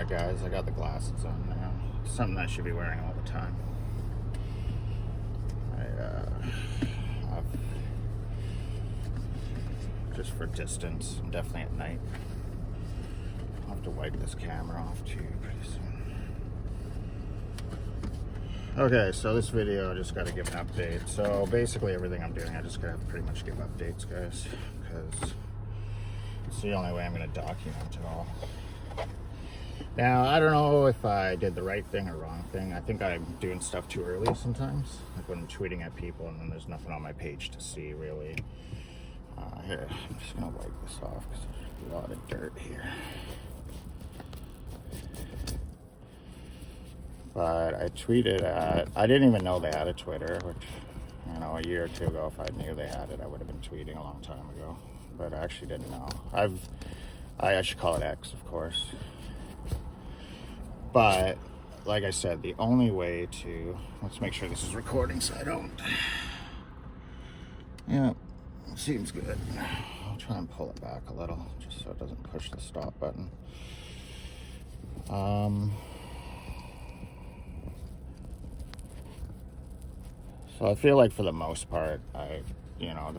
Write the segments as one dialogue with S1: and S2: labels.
S1: Alright guys, I got the glasses on now. Something I should be wearing all the time. Just for distance, I'm definitely at night. I'll have to wipe this camera off too pretty soon. Okay, so this video I just got to give an update. So basically everything I'm doing I just gotta pretty much give updates, guys, because it's the only way I'm going to document it all. Now, I don't know if I did the right thing or wrong thing. I think I'm doing stuff too early sometimes, like when I'm tweeting at people and then there's nothing on my page to see, really. Here, I'm just going to wipe this off because there's a lot of dirt here. But I tweeted at, I didn't even know they had a Twitter, which, you know, a year or two ago, if I knew they had it, I would have been tweeting a long time ago. But I actually didn't know. I should call it X, of course. But, like I said, the only way to... Let's make sure this is recording so I don't... Yeah, seems good. I'll try and pull it back a little, just so it doesn't push the stop button. So I feel like for the most part, you know,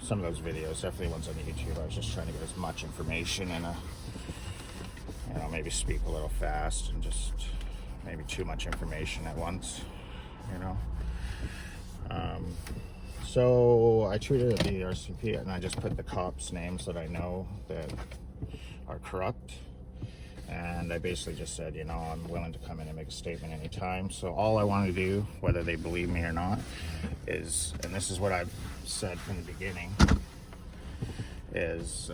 S1: some of those videos, definitely ones on YouTube, I was just trying to get as much information and you know, maybe speak a little fast and just maybe too much information at once, you know. So I tweeted at the RCMP and I just put the cops' names that I know that are corrupt. And I basically just said, you know, I'm willing to come in and make a statement anytime. So all I want to do, whether they believe me or not, is, and this is what I've said from the beginning, is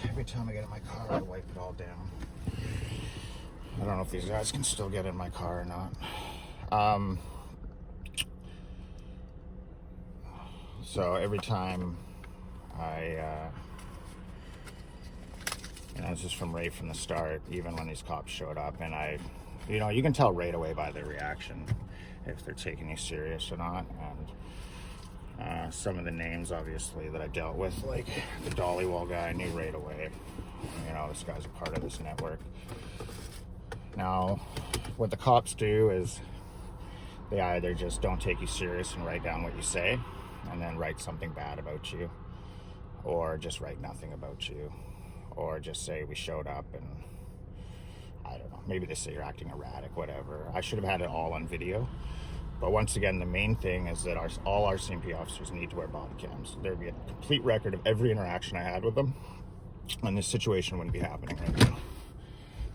S1: every time I get in my car, I wipe it all down. I don't know if these guys can still get in my car or not. So every time you know, this is from right from the start, even when these cops showed up, and you know, you can tell right away by their reaction if they're taking you serious or not. And some of the names, obviously, that I dealt with, like the Dollywall guy, I knew right away, you know, this guy's a part of this network. Now, what the cops do is they either just don't take you serious and write down what you say, and then write something bad about you, or just write nothing about you, or just say we showed up and I don't know, maybe they say you're acting erratic, whatever. I should have had it all on video. But once again, the main thing is that all our CMP officers need to wear body cams. There'd be a complete record of every interaction I had with them, and this situation wouldn't be happening right now.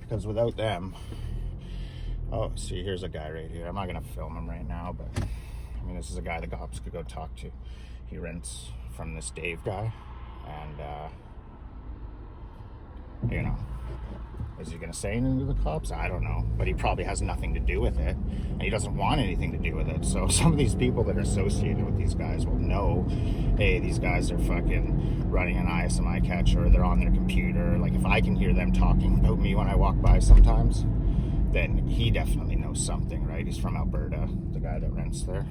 S1: Because without them, oh, see, here's a guy right here. I'm not gonna film him right now, but I mean, this is a guy the cops could go talk to. He rents from this Dave guy, and you know, is he gonna say anything to the cops? I don't know, but he probably has nothing to do with it, and he doesn't want anything to do with it. So some of these people that are associated with these guys will know, hey, these guys are fucking running an ISMI catcher, or they're on their computer. Like, if I can hear them talking about me when I walk by sometimes, then he definitely knows something, right? He's from Alberta, the guy that rents there.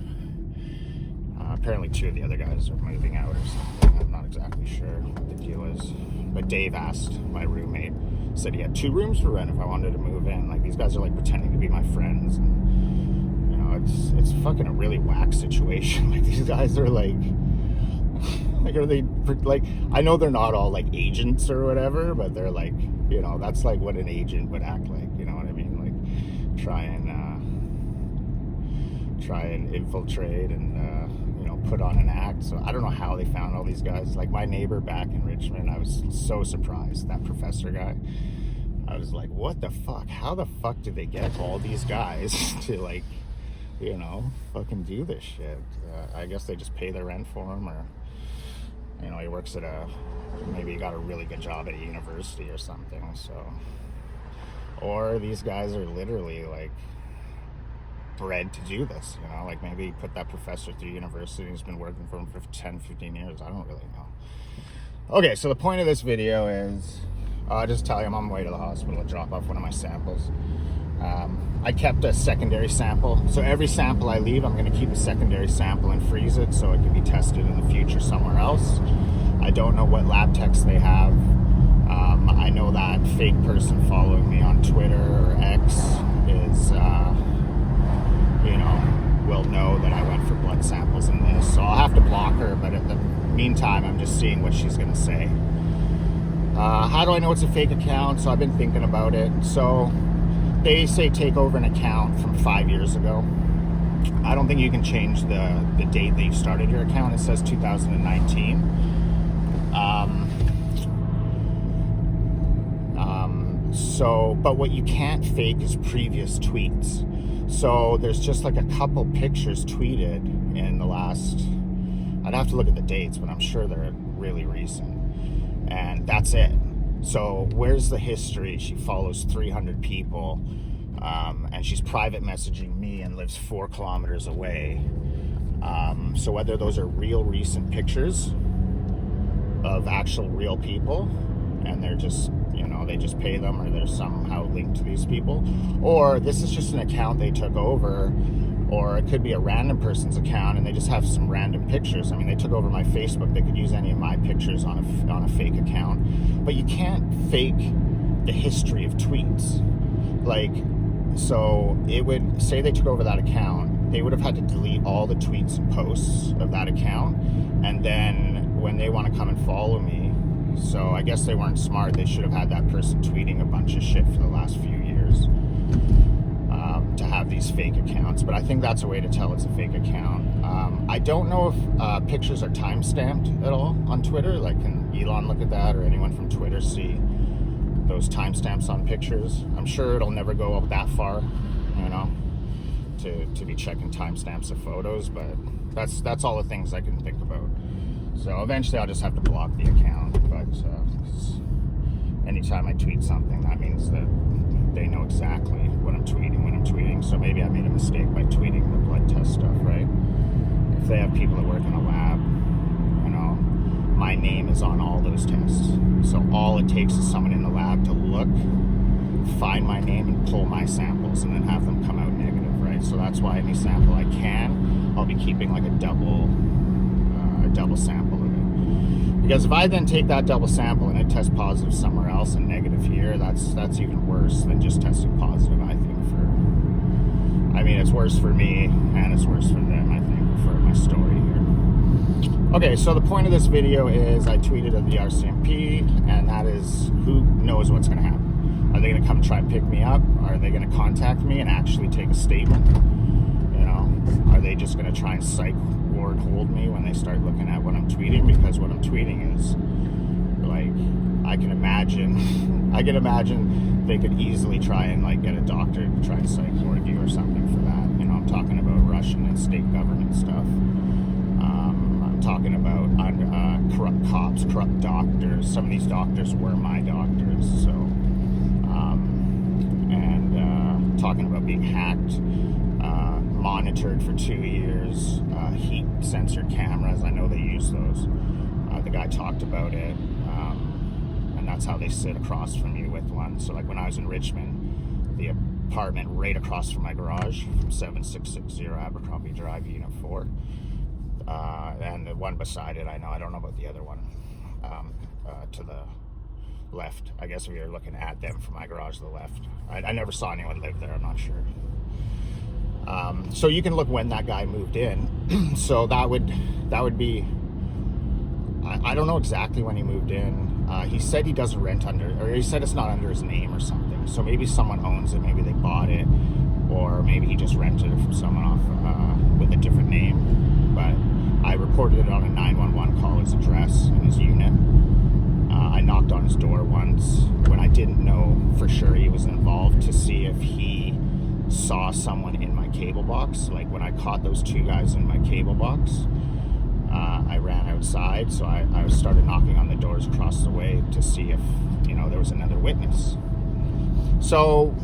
S1: Apparently 2 of the other guys are moving out or something. I'm not exactly sure what the deal is. But Dave asked my roommate, said he had 2 rooms for rent if I wanted to move in. Like, these guys are like pretending to be my friends. And, you know, it's fucking a really whack situation. Like, these guys are like are they, like, I know they're not all like agents or whatever, but they're like, you know, that's like what an agent would act like, you know what I mean? Like, try and infiltrate and you know, put on an act. So I don't know how they found all these guys. Like, my neighbor back in Richmond, I was so surprised, that professor guy. I was like, what the fuck? How the fuck did they get all these guys to, like, you know, fucking do this shit? I guess they just pay their rent for him, or, you know, he works at maybe he got a really good job at a university or something. So, or these guys are literally like bred to do this, you know, like maybe he put that professor through university, he's been working for him for 10-15 years. I don't really know. Okay, so the point of this video is just tell you I'm on my way to the hospital to drop off one of my samples. I kept a secondary sample, so every sample I leave, I'm going to keep a secondary sample and freeze it so it can be tested in the future somewhere else. I don't know what lab techs they have I know that fake person following me on Twitter or X is, will know that I went for blood samples in this. So I'll have to block her, but in the meantime, I'm just seeing what she's going to say. How do I know it's a fake account? So I've been thinking about it. So they say take over an account from 5 years ago. I don't think you can change the date that you started your account. It says 2019. But what you can't fake is previous tweets. So there's just like a couple pictures tweeted in the last, I'd have to look at the dates, but I'm sure they're really recent. And that's it. So where's the history? She follows 300 people, and she's private messaging me and lives 4 kilometers away. So whether those are real recent pictures of actual real people, and they're just, they just pay them, or they're somehow linked to these people, or this is just an account they took over, or it could be a random person's account and they just have some random pictures. I mean, they took over my Facebook. They could use any of my pictures on a fake account, but you can't fake the history of tweets. Like, so it would say they took over that account, they would have had to delete all the tweets and posts of that account, and then when they want to come and follow me, so I guess they weren't smart. They should have had that person tweeting a bunch of shit for the last few years to have these fake accounts. But I think that's a way to tell it's a fake account. I don't know if pictures are time-stamped at all on Twitter. Like, can Elon look at that, or anyone from Twitter see those timestamps on pictures? I'm sure it'll never go that far, to be checking timestamps of photos, but that's all the things I can think about. So eventually I'll just have to block the account, but anytime I tweet something, that means that they know exactly what I'm tweeting when I'm tweeting. So maybe I made a mistake by tweeting the blood test stuff, right? If they have people that work in a lab, my name is on all those tests. So all it takes is someone in the lab to look, find my name, and pull my samples, and then have them come out negative, right? So that's why any sample I can, I'll be keeping like a double sample of it. Because if I then take that double sample and it tests positive somewhere else and negative here, that's even worse than just testing positive, I think. It's worse for me, and it's worse for them, I think, for my story here. Okay, so the point of this video is I tweeted at the RCMP, and that is, who knows what's going to happen? Are they going to come try and pick me up? Are they going to contact me and actually take a statement? Are they just going to try and psych ward hold me when they start looking at what I'm tweeting? Because what I'm tweeting is, like, I can imagine they could easily try and, like, get a doctor to try and psych ward you or something for that. I'm talking about Russian and state government stuff. I'm talking about corrupt cops, corrupt doctors. Some of these doctors were my doctors, so, and talking about being hacked, monitored for 2 years, heat sensor cameras. I know they use those. The guy talked about it, and that's how they sit across from you with one. So, like, when I was in Richmond, the apartment right across from my garage, from 7660 Abercrombie Drive, Unit 4, and the one beside it, I don't know about the other one, to the left. I guess if you're looking at them from my garage to the left. I never saw anyone live there, I'm not sure. So you can look when that guy moved in. So that would be, I don't know exactly when he moved in. He said he doesn't rent under, or he said it's not under his name or something. So maybe someone owns it, maybe they bought it, or maybe he just rented it from someone off with a different name. But I reported it on a 911 call, his address and his unit. I knocked on his door once when I didn't know for sure he was involved, to see if he saw someone in my cable box. Like, when I caught those 2 guys in my cable box, I ran outside, so I started knocking on the doors across the way to see if there was another witness. So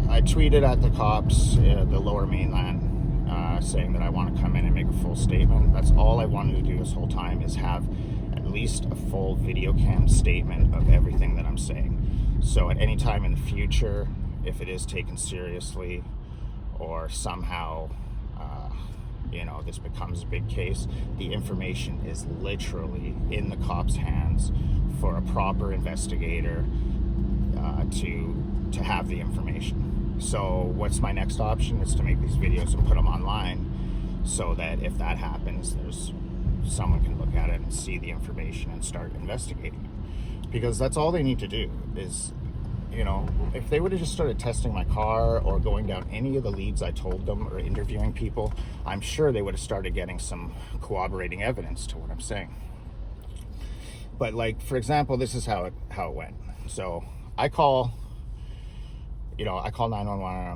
S1: I tweeted at the cops, the Lower Mainland, saying that I want to come in and make a full statement. That's all I wanted to do this whole time, is have at least a full video cam statement of everything that I'm saying. So at any time in the future, if it is taken seriously, or somehow this becomes a big case, the information is literally in the cops' hands for a proper investigator to have the information. So what's my next option? Is to make these videos and put them online, so that if that happens, there's someone can look at it and see the information and start investigating it. Because that's all they need to do is, if they would have just started testing my car or going down any of the leads I told them or interviewing people, I'm sure they would have started getting some corroborating evidence to what I'm saying. But like, for example, this is how it went. So I call 911 and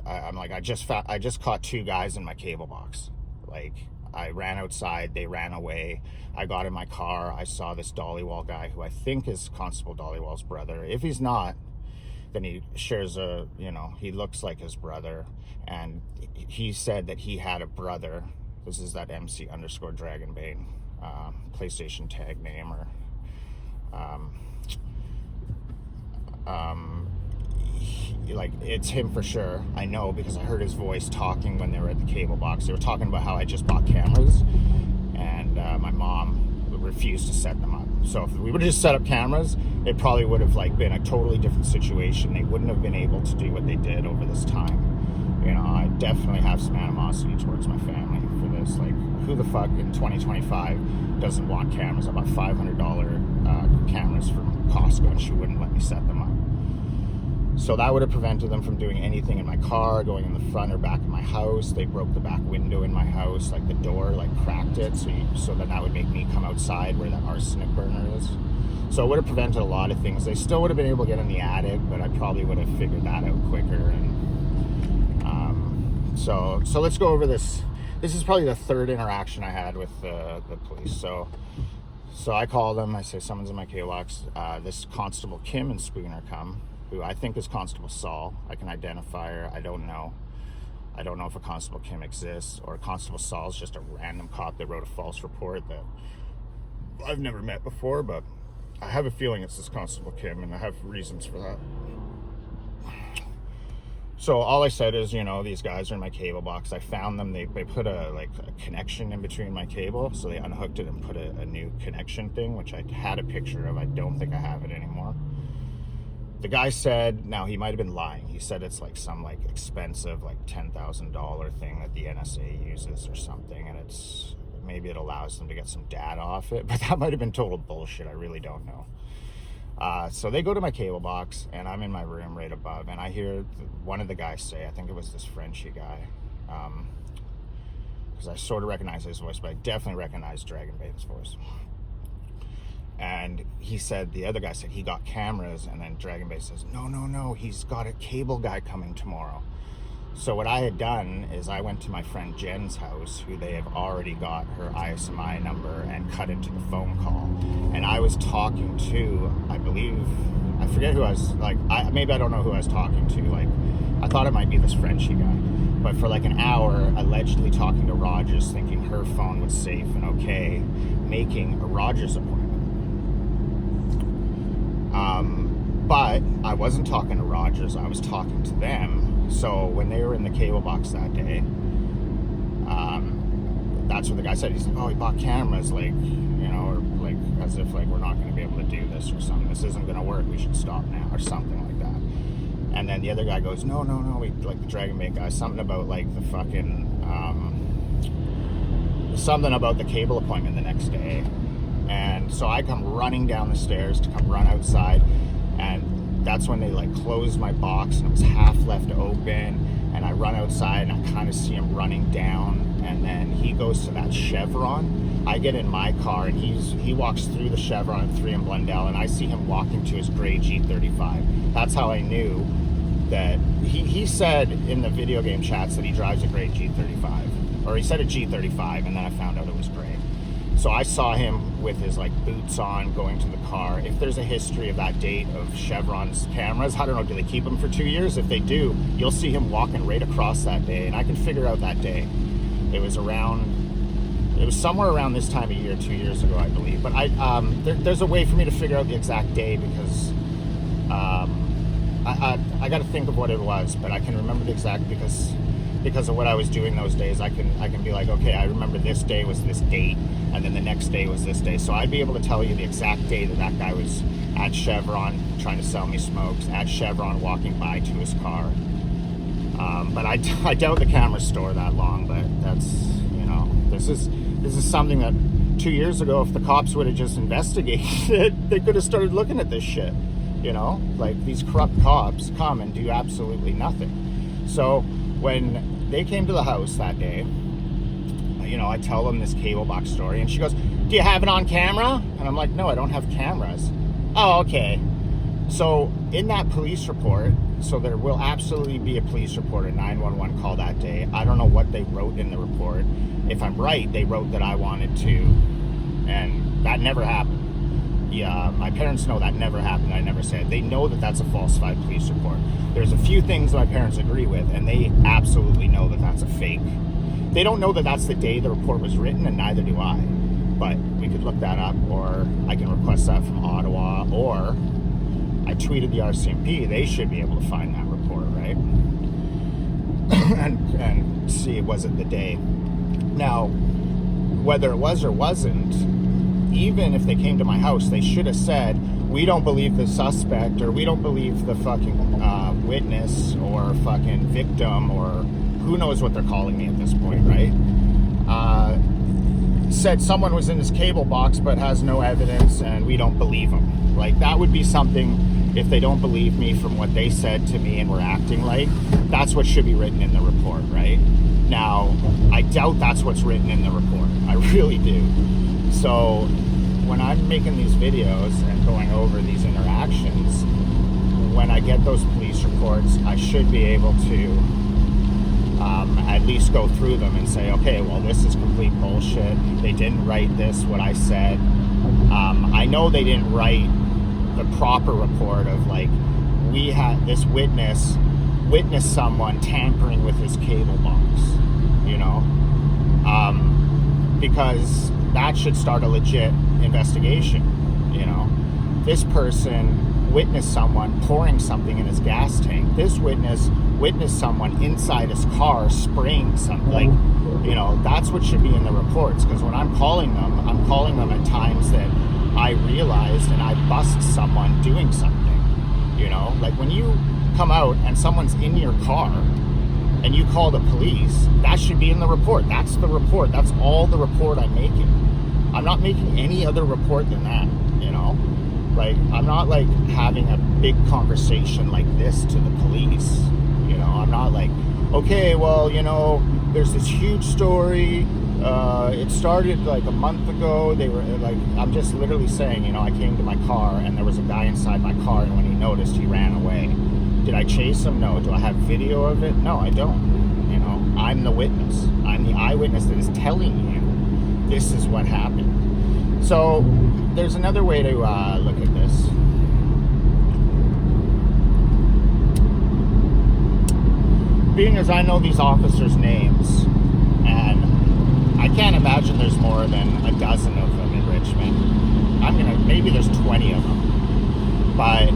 S1: I'm like, I just caught 2 guys in my cable box. Like, I ran outside, they ran away. I got in my car, I saw this Dollywall guy who I think is Constable Dollywall's brother. If he's not, then he shares he looks like his brother. And he said that he had a brother. This is that MC_Dragonbane PlayStation tag name, or it's him for sure. I know because I heard his voice talking when they were at the cable box. They were talking about how I just bought cameras and my mom refused to set them up. So if we would have just set up cameras, it probably would have been a totally different situation. They wouldn't have been able to do what they did over this time. I definitely have some animosity towards my family for this. Like, who the fuck in 2025 doesn't want cameras? I bought $500 cameras from Costco and she wouldn't let me set them up. So that would have prevented them from doing anything in my car, going in the front or back of my house. They broke the back window in my house, like the door, cracked it. So then that would make me come outside where that arsenic burner is. So it would have prevented a lot of things. They still would have been able to get in the attic, but I probably would have figured that out quicker. And so let's go over this. This is probably the 3rd interaction I had with the police. So I call them. I say, someone's in my K-Locks. This Constable Kim and Spooner come, who I think is Constable Saul. I can identify her. I don't know if a Constable Kim exists, or Constable Saul is just a random cop that wrote a false report that I've never met before, but I have a feeling it's this Constable Kim, and I have reasons for that. So all I said is, these guys are in my cable box. I found them. They put a connection in between my cable, so they unhooked it and put a new connection thing, which I had a picture of. I don't think I have it anymore. The guy said, now he might have been lying. He said it's some expensive $10,000 thing that the NSA uses or something, and maybe it allows them to get some data off it, but that might have been total bullshit. I really don't know. So they go to my cable box, and I'm in my room right above, and I hear one of the guys say, I think it was this Frenchy guy, because I sort of recognize his voice, but I definitely recognize Dragonbane's voice. And he said, the other guy said he got cameras, and then Dragonbane says, no, he's got a cable guy coming tomorrow. So what I had done is I went to my friend Jen's house, who they have already got her ISMI number and cut into the phone call. And I was talking to, I forget who I was, maybe I don't know who I was talking to. I thought it might be this Frenchy guy. But for an hour, allegedly talking to Rogers, thinking her phone was safe and okay, making a Rogers appointment. But I wasn't talking to Rogers, I was talking to them. So when they were in the cable box that day, that's what the guy said. He's like, oh, he bought cameras, or as if we're not going to be able to do this or something. This isn't going to work. We should stop now or something like that. And then the other guy goes, no. The Dragonbane guy, something about the fucking, something about the cable appointment the next day. And so I come running down the stairs to come run outside, and that's when they closed my box and it was half left open, and I run outside and I kind of see him running down, and then he goes to that Chevron. I get in my car and he walks through the Chevron at 3 in Blundell, and I see him walking to his gray G35. That's how I knew that he said in the video game chats that he drives a gray G35, or he said a G35, and then I found out it was gray. So I saw him with his boots on going to the car. If there's a history of that date of Chevron's cameras, I don't know, do they keep them for 2 years? If they do, you'll see him walking right across that day, and I can figure out that day. It was somewhere around this time of year, 2 years ago, I believe. But there's a way for me to figure out the exact day, because I got to think of what it was, but I can remember the exact, because because of what I was doing those days, I can be like, okay, I remember this day was this date, and then the next day was this day. So I'd be able to tell you the exact day that guy was at Chevron trying to sell me smokes, at Chevron walking by to his car. But I doubt the cameras store that long. But that's, you know, this is something that 2 years ago, if the cops would have just investigated, they could have started looking at this shit. You know, like, these corrupt cops come and do absolutely nothing. So when they came to the house that day, you know, I tell them this cable box story, and she goes, "Do you have it on camera?" And I'm like, "No, I don't have cameras." "Oh, okay." So in that police report, so there will absolutely be a police report, a 911 call that day. I don't know what they wrote in the report. If I'm right, they wrote that I wanted to, and that never happened. Yeah, my parents know that never happened. I never said. They know that that's a falsified police report. There's a few things my parents agree with, and they absolutely know that that's a fake. They don't know that that's the day the report was written, and neither do I. But we could look that up, or I can request that from Ottawa, or I tweeted the RCMP. They should be able to find that report, right? and see, was it the day? Now, whether it was or wasn't, even if they came to my house, they should have said, "We don't believe the suspect," or "We don't believe the fucking witness," or fucking victim, or who knows what they're calling me at this point, right? Said someone was in this cable box but has no evidence, and we don't believe them. Like, that would be something, if they don't believe me from what they said to me and were acting like, that's what should be written in the report, right? Now, I doubt that's what's written in the report. I really do. So when I'm making these videos and going over these interactions, when I get those police reports, I should be able to at least go through them and say, okay, well, this is complete bullshit. They didn't write this, what I said. I know they didn't write the proper report of, like, we had this witness someone tampering with his cable box, you know? Because that should start a legit investigation, you know? This person witnessed someone pouring something in his gas tank. This witness witnessed someone inside his car spraying something. Like, you know, that's what should be in the reports. Because when I'm calling them at times that I realized and I bust someone doing something, you know? Like, when you come out and someone's in your car and you call the police, that should be in the report. That's the report. That's all the report I'm making. I'm not making any other report than that, you know? Like, I'm not, like, having a big conversation like this to the police, you know? I'm not like, okay, well, you know, there's this huge story. It started, like, a month ago. They were, like, I'm just literally saying, you know, I came to my car and there was a guy inside my car, and when he noticed, he ran away. Did I chase him? No. Do I have video of it? No, I don't. You know, I'm the witness. I'm the eyewitness that is telling you this is what happened. So there's another way to look at this. Being as I know these officers' names, and I can't imagine there's more than a dozen of them in Richmond. Maybe there's 20 of them. But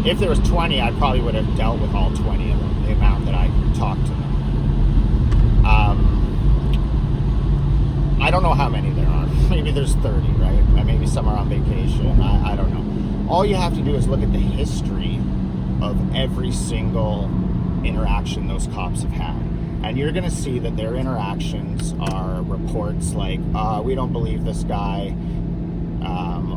S1: if there was 20, I probably would have dealt with all 20 of them, the amount that I talked to them. I don't know how many there are. Maybe there's 30, right? Maybe some are on vacation. I don't know. All you have to do is look at the history of every single interaction those cops have had. And you're going to see that their interactions are reports like, we don't believe this guy,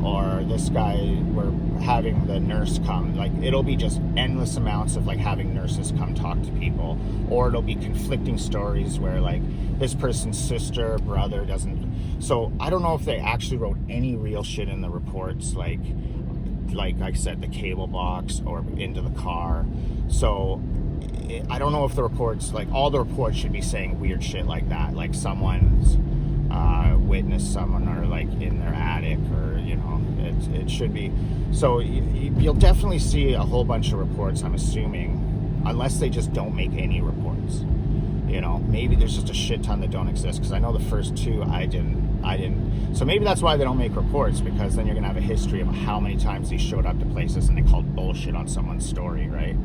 S1: or this guy, we're having the nurse come. Like, it'll be just endless amounts of, like, having nurses come talk to people. Or it'll be conflicting stories where, like, this person's sister, brother doesn't. So I don't know if they actually wrote any real shit in the reports, like I said, the cable box or into the car. So I don't know if the reports, like, all the reports should be saying weird shit like that, like someone's witnessed someone, or like in their attic, or, you know, it should be. So you'll definitely see a whole bunch of reports, I'm assuming, unless they just don't make any reports. You know, maybe there's just a shit ton that don't exist, because I know the first two I didn't. So maybe that's why they don't make reports, because then you're gonna have a history of how many times they showed up to places and they called bullshit on someone's story, right?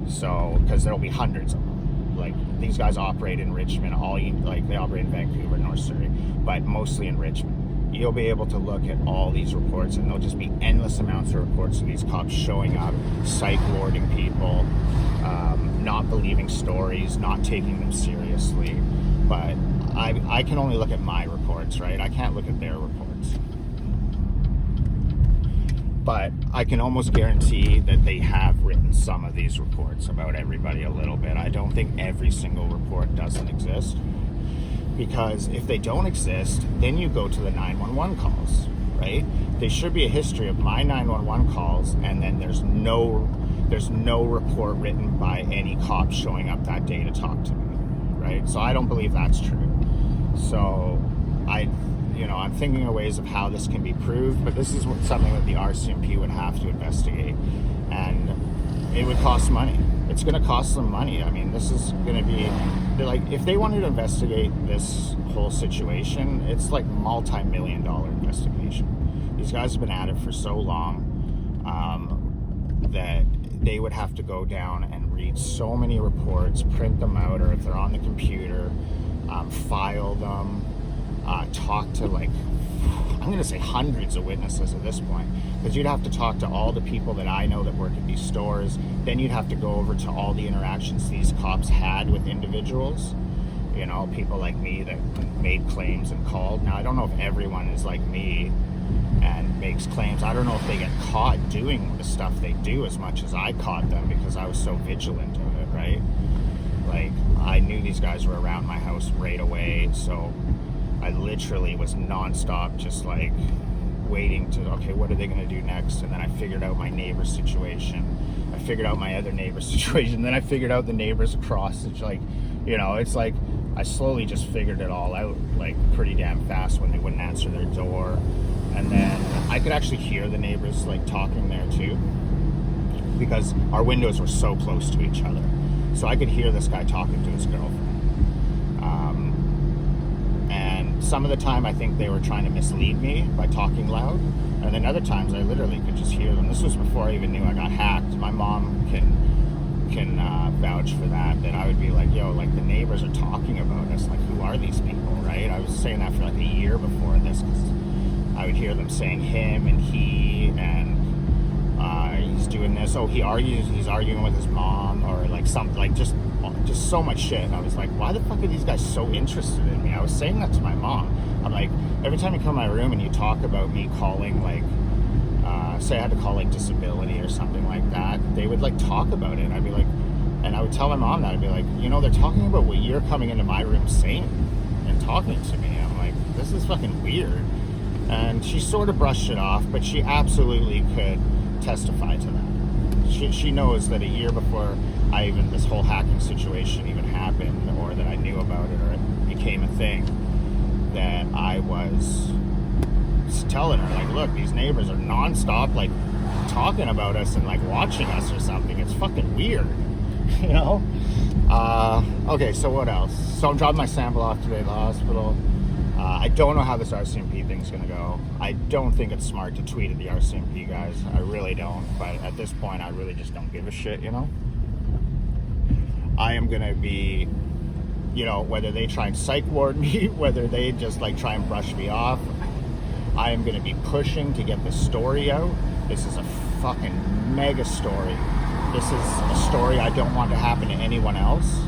S1: So, because there'll be hundreds of them. Like, these guys operate in Richmond, they operate in Vancouver, North Surrey, but mostly in Richmond. You'll be able to look at all these reports, and there'll just be endless amounts of reports of these cops showing up, psych warding people, not believing stories, not taking them seriously. But I can only look at my reports, right? I can't look at their reports. But I can almost guarantee that they have written some of these reports about everybody a little bit. I don't think every single report doesn't exist. Because if they don't exist, then you go to the 911 calls, right? There should be a history of my 911 calls, and then there's no report written by any cop showing up that day to talk to me, right? So I don't believe that's true. So I'm thinking of ways of how this can be proved, but this is something that the RCMP would have to investigate, and it would cost money. It's going to cost them money. I mean, this is going to be, if they wanted to investigate this whole situation, it's like multi-million-dollar investigation. These guys have been at it for so long that they would have to go down and read so many reports, print them out, or if they're on the computer, file them, talk to I'm going to say hundreds of witnesses at this point, because you'd have to talk to all the people that I know that work at these stores. Then you'd have to go over to all the interactions these cops had with individuals, people like me that made claims and called. Now, I don't know if everyone is like me and makes claims. I don't know if they get caught doing the stuff they do as much as I caught them, because I was so vigilant of it, right? I knew these guys were around my house right away, so I literally was nonstop, just waiting to, okay, what are they going to do next? And then I figured out my neighbor's situation. I figured out my other neighbor's situation. Then I figured out the neighbors across. It's I slowly just figured it all out, pretty damn fast when they wouldn't answer their door. And then I could actually hear the neighbors, talking there too, because our windows were so close to each other. So I could hear this guy talking to his girlfriend. And some of the time I think they were trying to mislead me by talking loud, and then other times I literally could just hear them. This was before I even knew I got hacked. My mom can vouch for that I would be like, yo, the neighbors are talking about us, who are these people, right? I was saying that for a year before this, because I would hear them saying him and he, and he's doing this, he's arguing with his mom, or something, just so much shit. And I was like, why the fuck are these guys so interested in me? I was saying that to my mom. I'm like, every time you come to my room and you talk about me calling, say I had to call disability or something like that, they would talk about it. I'd be like, and I would tell my mom that. I'd be like, they're talking about what you're coming into my room saying and talking to me. I'm like, this is fucking weird. And she sort of brushed it off, but she absolutely could testify to that. She knows that a year before this whole hacking situation even happened, or that I knew about it, or it became a thing, that I was telling her, look, these neighbors are nonstop, talking about us and, watching us or something. It's fucking weird, Okay, so what else? So I'm dropping my sample off today at the hospital. I don't know how this RCMP thing's going to go. I don't think it's smart to tweet at the RCMP guys. I really don't. But at this point, I really just don't give a shit, I am going to be, whether they try and psych ward me, whether they just try and brush me off, I am going to be pushing to get this story out. This is a fucking mega story. This is a story I don't want to happen to anyone else.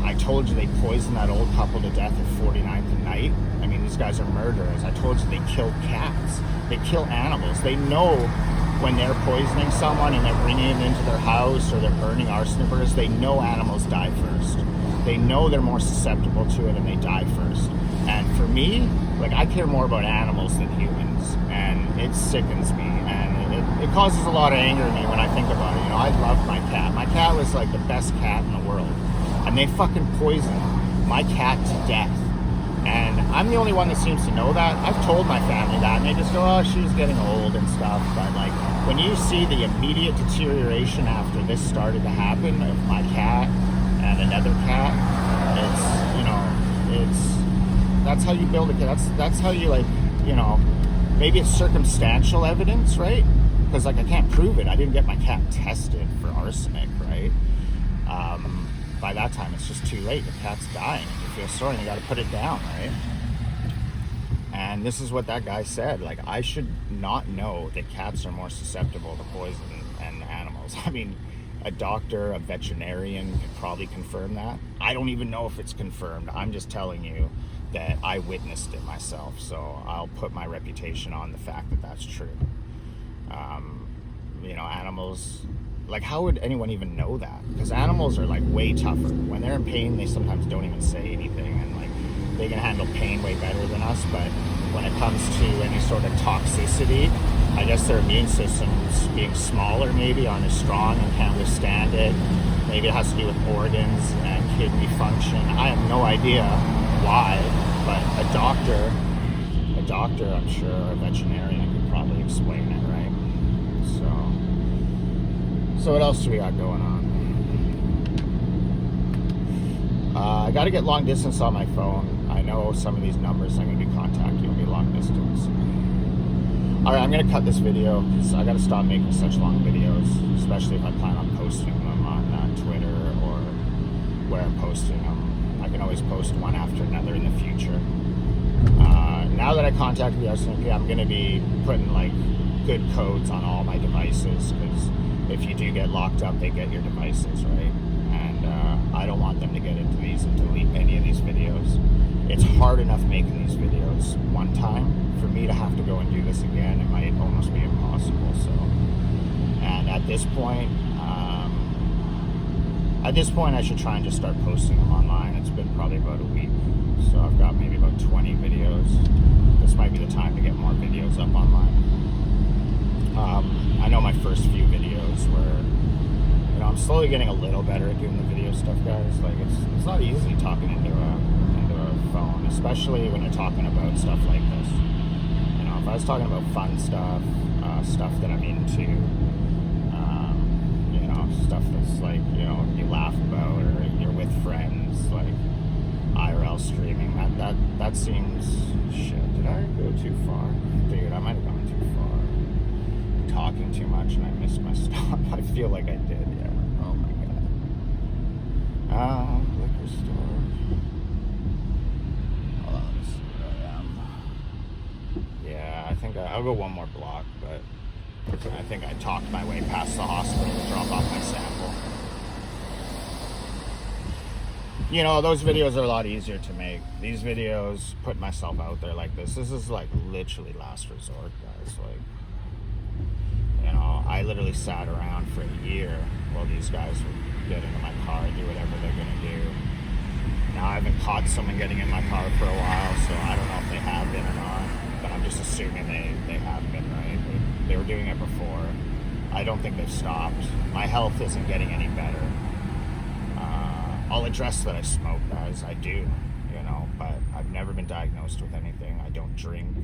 S1: I told you they poisoned that old couple to death at 49th and Night. I mean, these guys are murderers. I told you they killed cats. They kill animals. They know when they're poisoning someone and they're bringing it into their house, or they're burning arsonic, they know animals die first. They know they're more susceptible to it and they die first. And for me, I care more about animals than humans, and it sickens me, and it causes a lot of anger in me when I think about it. I love my cat. My cat was the best cat in the world, and they fucking poisoned my cat to death. And I'm the only one that seems to know that. I've told my family that, and they just go, oh, she's getting old and stuff. But when you see the immediate deterioration after this started to happen of my cat and another cat, that's how you build a cat. That's how you maybe it's circumstantial evidence, right? Because I can't prove it. I didn't get my cat tested for arsenic, right? by that time it's just too late. The cat's dying. You feel sorry and you got to put it down, right? And this is what that guy said. Like, I should not know that cats are more susceptible to poison than animals. I mean, a doctor, a veterinarian could probably confirm that. I don't even know if it's confirmed. I'm just telling you that I witnessed it myself. So I'll put my reputation on the fact that that's true. You know, animals, like, how would anyone even know that? Because animals are, like, way tougher. When they're in pain, they sometimes don't even say anything, and, like, they can handle pain way better than us. But when it comes to any sort of toxicity, I guess their immune systems being smaller maybe aren't as strong and can't withstand it. Maybe it has to do with organs and kidney function. I have no idea why, but a doctor, I'm sure, or a veterinarian could probably explain it, right? So what else do we got going on? I got to get long distance on my phone. I know some of these numbers I'm going to be contacting will be long distance. All right, I'm going to cut this video because I got to stop making such long videos, especially if I plan on posting them on Twitter or where I'm posting them. I can always post one after another in the future. Now that I contacted the RCMP, I'm going to be putting, like, good codes on all my devices, because if you do get locked up, they get your devices, right? And I don't want them to get into these and delete any of these videos. It's hard enough making these videos one time. For me to have to go and do this again, it might almost be impossible. So, and at this point, I should try and just start posting them online. It's been probably about a week, so I've got maybe about 20 videos. This might be the time to get more videos up online. I know my first few videos were, you know, I'm slowly getting a little better at doing the video stuff, guys. Like, it's not easy talking into a phone, especially when you're talking about stuff like this. You know, if I was talking about fun stuff, stuff that I'm into, you know, stuff that's like, you know, you laugh about, or you're with friends, like IRL streaming, that seems, shit, did I go too far? Dude, I might have gone too far. Talking too much and I missed my stop. I feel like I did, yeah. Oh my god. Liquor store. Hold on, let me see where I am. Yeah, I think I'll go one more block, but I think I talked my way past the hospital to drop off my sample. You know, those videos are a lot easier to make. These videos, put myself out there like this is like literally last resort, guys. Like, you know, I literally sat around for a year while these guys would get into my car and do whatever they're gonna do. Now, I haven't caught someone getting in my car for a while, so I don't know if they have been or not, but I'm just assuming they have been, right? They were doing it before. I don't think they've stopped. My health isn't getting any better. I'll address that I smoke, guys. I do, you know, but I've never been diagnosed with anything. I don't drink.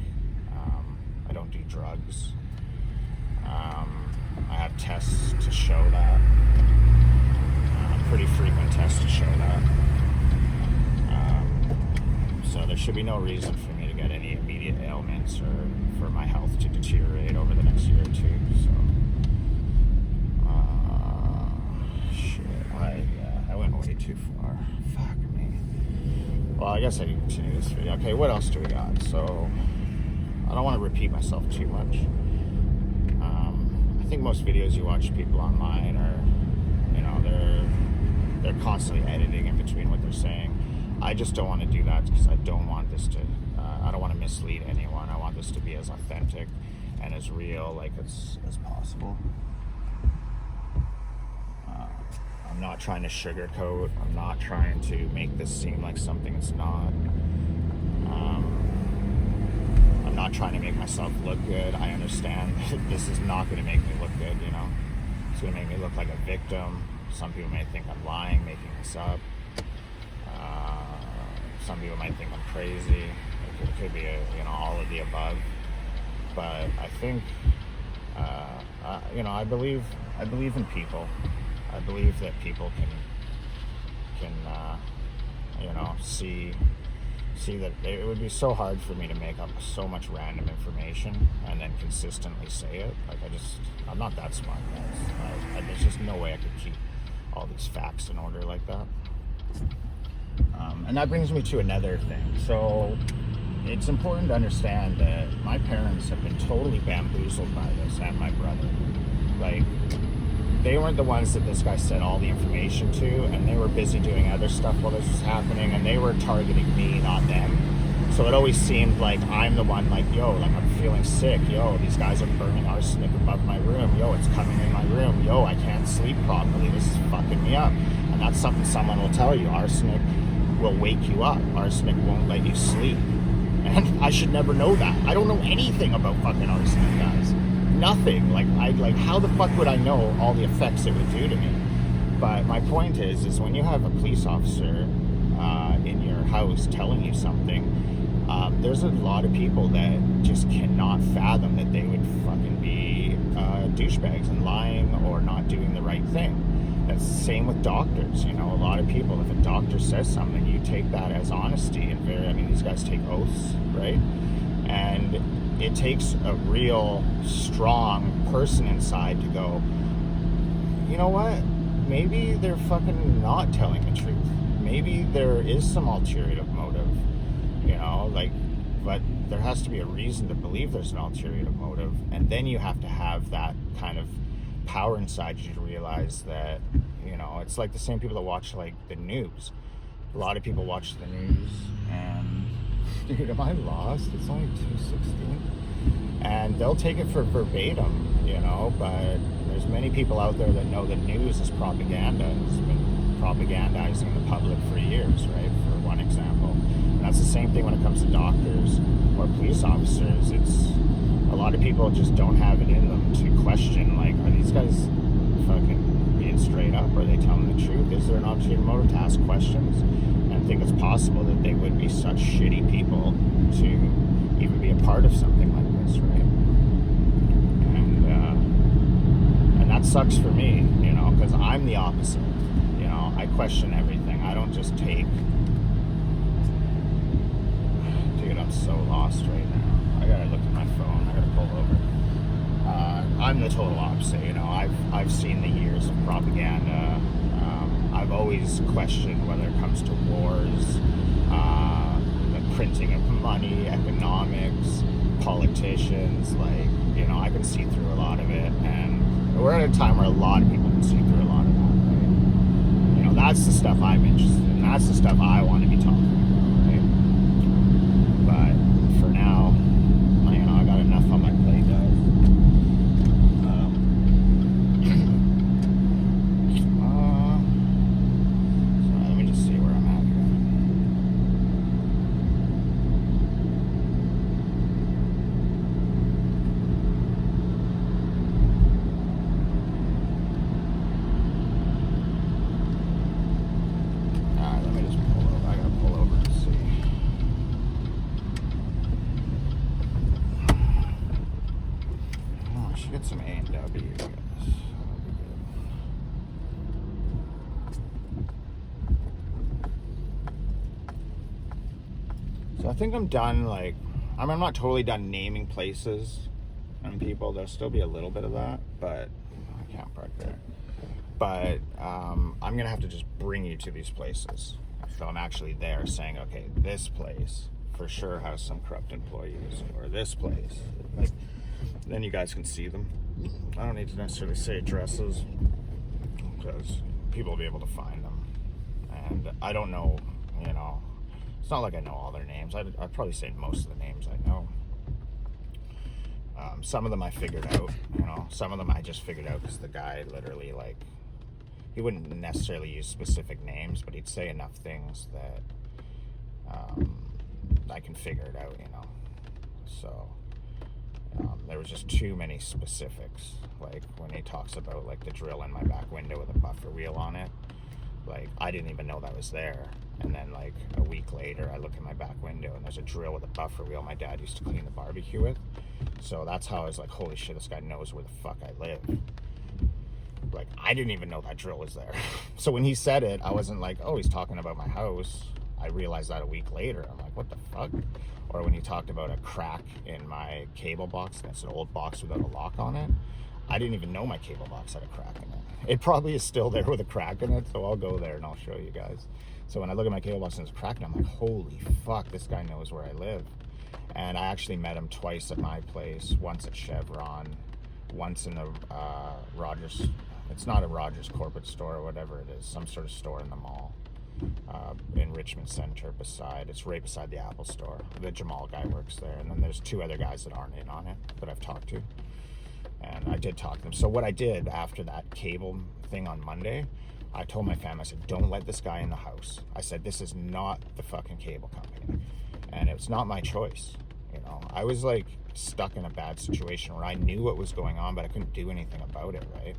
S1: I don't do drugs. I have tests to show that. Pretty frequent tests to show that. So there should be no reason for me to get any immediate ailments or for my health to deteriorate over the next year or two. So, shit. I went way too far. Fuck me. Well, I guess I can continue this video. Okay, what else do we got? So, I don't want to repeat myself too much. I think most videos you watch people online are, you know, they're constantly editing in between what they're saying. I just don't want to do that because I don't want this to, I don't want to mislead anyone. I want this to be as authentic and as real, like, as possible. I'm not trying to sugarcoat. I'm not trying to make this seem like something it's not. I'm not trying to make myself look good. I understand that this is not going to make me look good, you know. It's going to make me look like a victim. Some people may think I'm lying, making this up. Some people might think I'm crazy. It could be, you know, all of the above. But I think, you know, I believe in people. I believe that people can you know, see that it would be so hard for me to make up so much random information and then consistently say it. Like, I'm not that smart, guys. There's just no way I could keep all these facts in order like that. And that brings me to another thing. So it's important to understand that my parents have been totally bamboozled by this, and my brother. Like, they weren't the ones that this guy sent all the information to, and they were busy doing other stuff while this was happening, and they were targeting me, not them. So it always seemed like I'm the one, like, yo, like, I'm feeling sick. Yo, these guys are burning arsenic above my room. Yo, it's coming in my room. Yo, I can't sleep properly. This is fucking me up. And that's something someone will tell you. Arsenic will wake you up. Arsenic won't let you sleep. And I should never know that. I don't know anything about fucking arsenic, guys. Nothing. Like, how the fuck would I know all the effects it would do to me? But my point is when you have a police officer in your house telling you something, there's a lot of people that just cannot fathom that they would fucking be douchebags and lying or not doing the right thing. That's the same with doctors. You know, a lot of people, if a doctor says something, you take that as honesty. And these guys take oaths, right? And it takes a real strong person inside to go, you know what? Maybe they're fucking not telling the truth. Maybe there is some ulterior motive, you know, like, but there has to be a reason to believe there's an ulterior motive. And then you have to have that kind of power inside you to realize that, you know, it's like the same people that watch, like, the news. A lot of people watch the news and, dude, am I lost? It's only 2:16. And they'll take it for verbatim, you know, but there's many people out there that know the news is propaganda. It's been propagandizing the public for years, right? For one example. And that's the same thing when it comes to doctors or police officers. It's a lot of people just don't have it in them to question, like, are these guys fucking being straight up? Are they telling the truth? Is there an ulterior motive to ask questions? And I think it's possible that they would be such shitty people to even be a part of something like this, right? And that sucks for me, you know, because I'm the opposite. You know, I question everything. I don't just take. Dude, I'm so lost right now. I gotta look at my phone. I gotta pull over. I'm the total opposite. You know, I've seen the years of propaganda. I've always questioned whether it comes to wars, the printing of money, economics, politicians. Like, you know, I can see through a lot of it, and we're at a time where a lot of people can see through a lot of that. Right? You know, that's the stuff I'm interested in. That's the stuff I want to be talking about, right? But for now, you know, I got enough on my plate, guys. So let me just see where I'm at here. Alright, let me just pull over. I gotta pull over and see. Oh, I should get some A&W, I guess. That'll be good. So I think I'm done, like, I'm not totally done naming places and people. There'll still be a little bit of that, but I can't park there. But I'm going to have to just bring you to these places. So I'm actually there saying, okay, this place for sure has some corrupt employees, or this place. Like, then you guys can see them. I don't need to necessarily say addresses because people will be able to find them. And I don't know, you know, it's not like I know all their names. I'd probably say most of the names I know. Some of them I figured out, you know. Some of them I just figured out because the guy literally, like, he wouldn't necessarily use specific names, but he'd say enough things that I can figure it out, you know. So there was just too many specifics. Like when he talks about, like, the drill in my back window with a buffer wheel on it, like, I didn't even know that was there. And then, like, a week later, I look in my back window and there's a drill with a buffer wheel my dad used to clean the barbecue with. So that's how I was like, holy shit, this guy knows where the fuck I live. Like, I didn't even know that drill was there. So when he said it, I wasn't like, oh, he's talking about my house. I realized that a week later. I'm like, what the fuck? Or when he talked about a crack in my cable box, and it's an old box without a lock on it, I didn't even know my cable box had a crack in it. It probably is still there with a crack in it, so I'll go there and I'll show you guys. So when I look at my cable box and it's cracked, I'm like, holy fuck, this guy knows where I live. And I actually met him twice at my place, once at Chevron, once in the Rogers, it's not a Rogers corporate store or whatever it is, some sort of store in the mall. In Richmond Center it's right beside the Apple store. The Jamal guy works there, and then there's 2 other guys that aren't in on it that I've talked to, and I did talk to them. So what I did after that cable thing on Monday, I told my family, I said, don't let this guy in the house. I said, this is not the fucking cable company, and it's not my choice. You know, I was like stuck in a bad situation where I knew what was going on, but I couldn't do anything about it, right?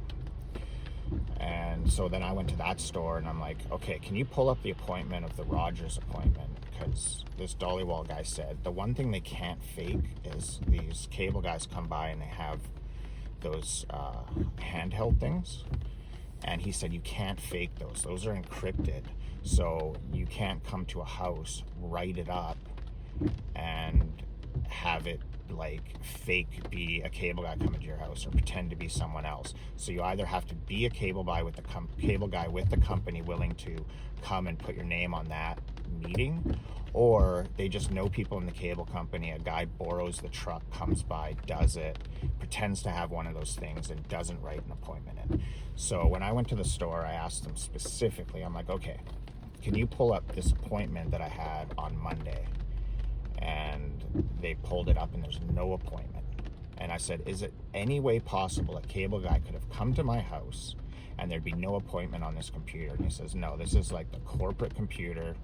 S1: And so then I went to that store and I'm like, okay, can you pull up the appointment of the Rogers appointment? Because this Dollywall guy said the one thing they can't fake is these cable guys come by and they have those handheld things. And he said you can't fake those. Those are encrypted. So you can't come to a house, write it up, and have it like fake be a cable guy coming to your house or pretend to be someone else. So you either have to be a cable guy with the company willing to come and put your name on that meeting, or they just know people in the cable company. A guy borrows the truck, comes by, does it, pretends to have one of those things and doesn't write an appointment in. So when I went to the store, I asked them specifically, I'm like, okay, can you pull up this appointment that I had on Monday? And they pulled it up and there's no appointment. And I said, is it any way possible a cable guy could have come to my house and there'd be no appointment on this computer? And he says, no, this is like the corporate computer.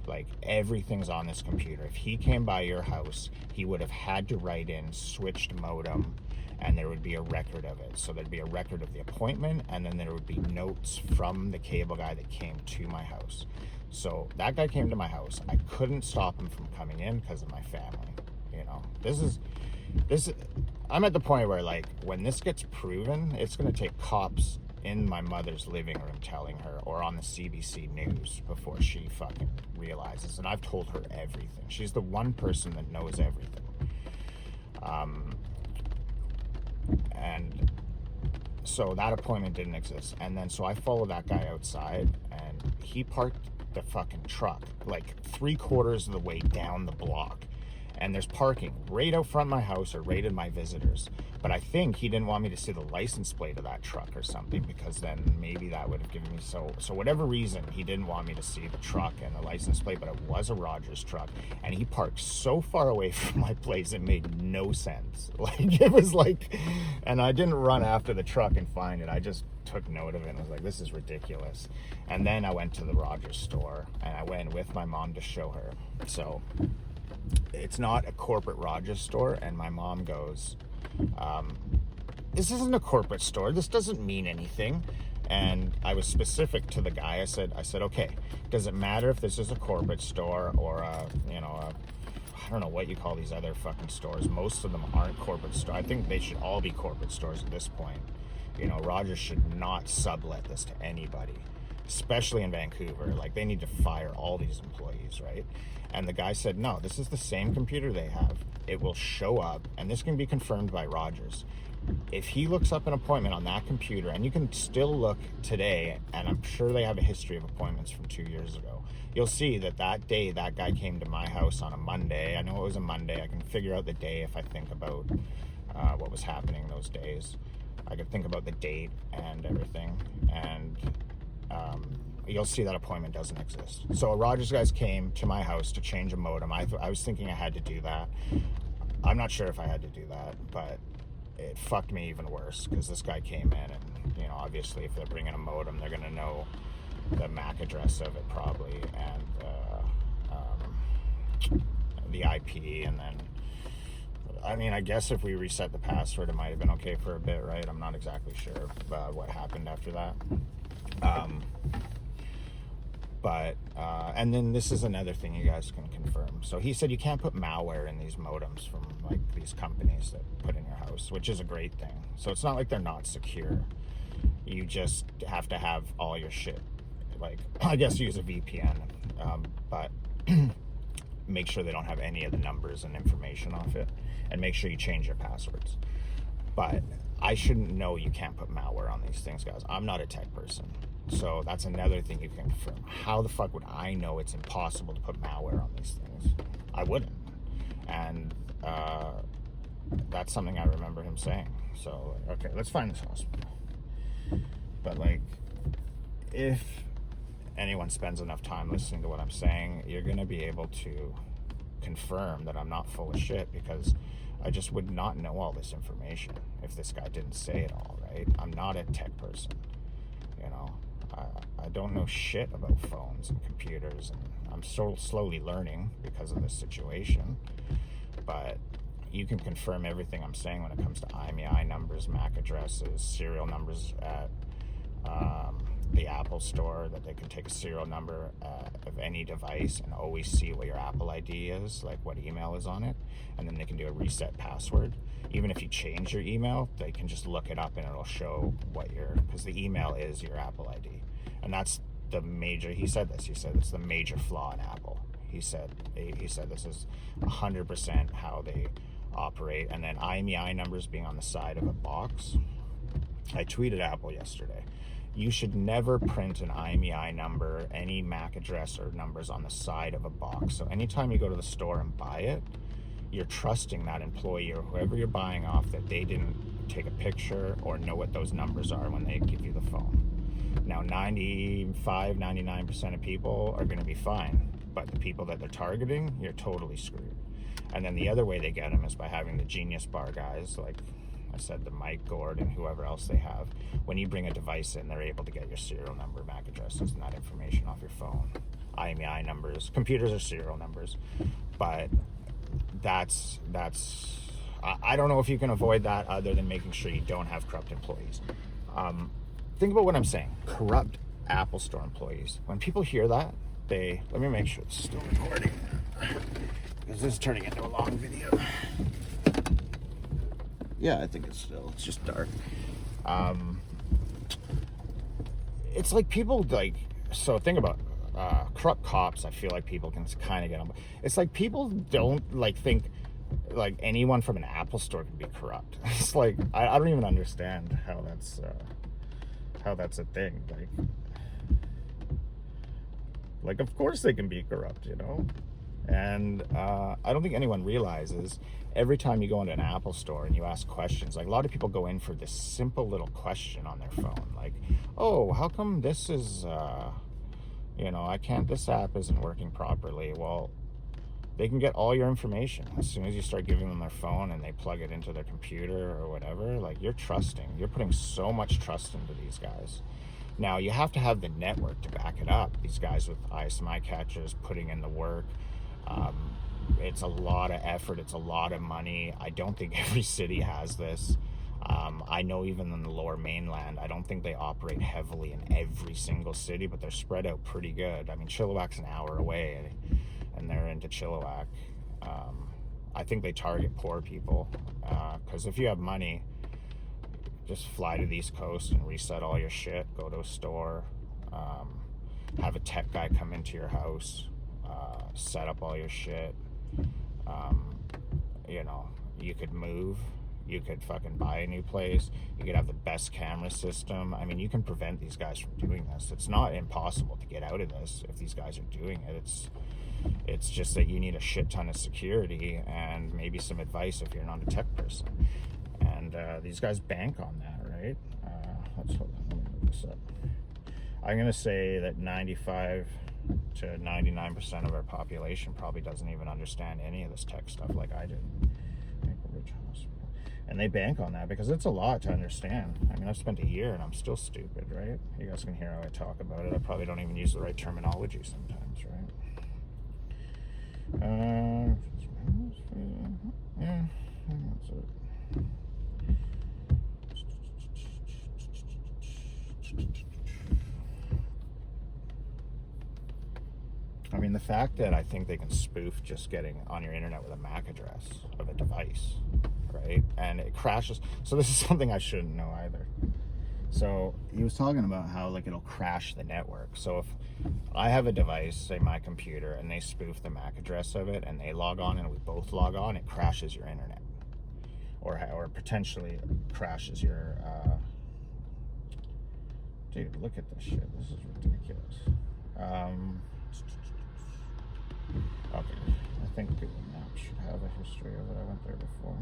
S1: Like everything's on this computer. If he came by your house, he would have had to write in switched modem, and there would be a record of it. So there'd be a record of the appointment, and then there would be notes from the cable guy that came to my house. So that guy came to my house. I couldn't stop him from coming in because of my family. You know, this is I'm at the point where, like, when this gets proven, it's going to take cops in my mother's living room telling her, or on the CBC News, before she fucking realizes. And I've told her everything. She's the one person that knows everything. And so that appointment didn't exist. And then so I followed that guy outside, and he parked the fucking truck like 3/4 of the way down the block. And there's parking right out front of my house or right in my visitors. But I think he didn't want me to see the license plate of that truck or something, because then maybe that would have given me so whatever reason, he didn't want me to see the truck and the license plate, but it was a Rogers truck. And he parked so far away from my place, it made no sense. Like, it was like, and I didn't run after the truck and find it. I just took note of it and was like, this is ridiculous. And then I went to the Rogers store, and I went with my mom to show her. So it's not a corporate Rogers store, and my mom goes, this isn't a corporate store, this doesn't mean anything. And I was specific to the guy. I said, okay, does it matter if this is a corporate store or I don't know what you call these other fucking stores. Most of them aren't corporate stores. I think they should all be corporate stores at this point. You know, Rogers should not sublet this to anybody, especially in Vancouver. Like, they need to fire all these employees, right? And the guy said, no, this is the same computer they have. It will show up, and this can be confirmed by Rogers. If he looks up an appointment on that computer, and you can still look today, and I'm sure they have a history of appointments from 2 years ago, you'll see that that day that guy came to my house on a Monday. I know it was a Monday. I can figure out the day if I think about what was happening those days. I could think about the date and everything, and you'll see that appointment doesn't exist. So Rogers guys came to my house to change a modem. I was thinking I had to do that. I'm not sure if I had to do that, but it fucked me even worse, because this guy came in, and, you know, obviously if they're bringing a modem, they're going to know the MAC address of it probably, and the IP, and then, I mean, I guess if we reset the password, it might have been okay for a bit, right? I'm not exactly sure what happened after that. And then this is another thing you guys can confirm. So he said you can't put malware in these modems from, like, these companies that put in your house, which is a great thing. So it's not like they're not secure. You just have to have all your shit, like, I guess use a VPN, but make sure they don't have any of the numbers and information off it, and make sure you change your passwords. But I shouldn't know you can't put malware on these things, guys. I'm not a tech person. So that's another thing you can confirm. How the fuck would I know it's impossible to put malware on these things? I wouldn't. And that's something I remember him saying. So, okay, let's find this hospital. But, like, if anyone spends enough time listening to what I'm saying, you're going to be able to confirm that I'm not full of shit, because I just would not know all this information if this guy didn't say it all, right? I'm not a tech person, you know. I don't know shit about phones and computers, and I'm so slowly learning because of this situation. But you can confirm everything I'm saying when it comes to IMEI numbers, MAC addresses, serial numbers at the Apple Store, that they can take a serial number of any device and always see what your Apple ID is, like what email is on it, and then they can do a reset password. Even if you change your email, they can just look it up and it'll show what because the email is your Apple ID. And that's the major, he said it's the major flaw in Apple. He said this is 100% how they operate. And then IMEI numbers being on the side of a box. I tweeted Apple yesterday. You should never print an IMEI number, any MAC address or numbers on the side of a box. So anytime you go to the store and buy it, you're trusting that employee or whoever you're buying off that they didn't take a picture or know what those numbers are when they give you the phone. Now, 99% of people are going to be fine, but the people that they're targeting, you're totally screwed. And then the other way they get them is by having the Genius Bar guys, like I said, the Mike Gord and whoever else they have. When you bring a device in, they're able to get your serial number, MAC addresses, and that information off your phone. IMEI numbers, computers are serial numbers, but that's I don't know if you can avoid that other than making sure you don't have corrupt employees. Think about what I'm saying. Corrupt Apple Store employees. When people hear that, let me make sure it's still recording, because this is turning into a long video. Yeah, I think it's just dark. It's like people so think about corrupt cops. I feel like people can kind of get them. It's like people don't think like anyone from an Apple Store can be corrupt. It's like I don't even understand how that's a thing. Like of course they can be corrupt, you know. And I don't think anyone realizes every time you go into an Apple Store and you ask questions, like a lot of people go in for this simple little question on their phone, like, oh, how come this is this app isn't working properly? Well, they can get all your information as soon as you start giving them their phone and they plug it into their computer or whatever. Like, you're putting so much trust into these guys. Now, you have to have the network to back it up. These guys with ISMI catchers putting in the work. It's a lot of effort. It's a lot of money. I don't think every city has this. I know even in the Lower Mainland, I don't think they operate heavily in every single city, but they're spread out pretty good. I mean, Chilliwack's an hour away, and they're into Chilliwack. I think they target poor people, because if you have money, just fly to the East Coast and reset all your shit, go to a store, have a tech guy come into your house, set up all your shit. You could move, you could fucking buy a new place, you could have the best camera system. I mean, you can prevent these guys from doing this. It's not impossible to get out of this if these guys are doing it. It's just that you need a shit ton of security and maybe some advice if you're not a tech person. And these guys bank on that, right? Let me look this up. I'm going to say that 95 to 99% of our population probably doesn't even understand any of this tech stuff like I did. And they bank on that because it's a lot to understand. I mean, I've spent a year and I'm still stupid, right? You guys can hear how I talk about it. I probably don't even use the right terminology sometimes, right? Yeah, that's it. I mean, the fact that I think they can spoof just getting on your internet with a MAC address of a device, right? And it crashes. So this is something I shouldn't know either. So he was talking about how it'll crash the network. So if I have a device, say my computer, and they spoof the MAC address of it and they log on and we both log on, it crashes your internet. or potentially crashes your. Dude, look at this shit. This is ridiculous. Okay, I think Google Maps should have a history of it. I went there before.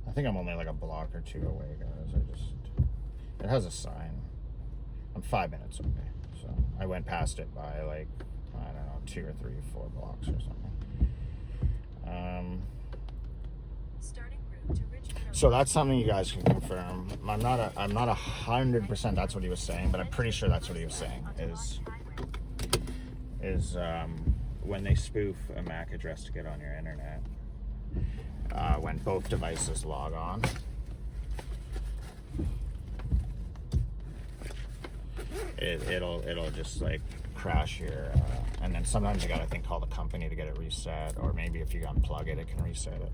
S1: I think I'm only like a block or two away, guys. It has a sign. I'm 5 minutes away. So I went past it by like, I don't know, 2 or 3 or 4 blocks or something. So that's something you guys can confirm. I'm not 100% that's what he was saying, but I'm pretty sure that's what he was saying is when they spoof a MAC address to get on your internet, when both devices log on, it'll just like crash your and then sometimes you gotta, I think, call the company to get it reset, or maybe if you unplug it, it can reset it.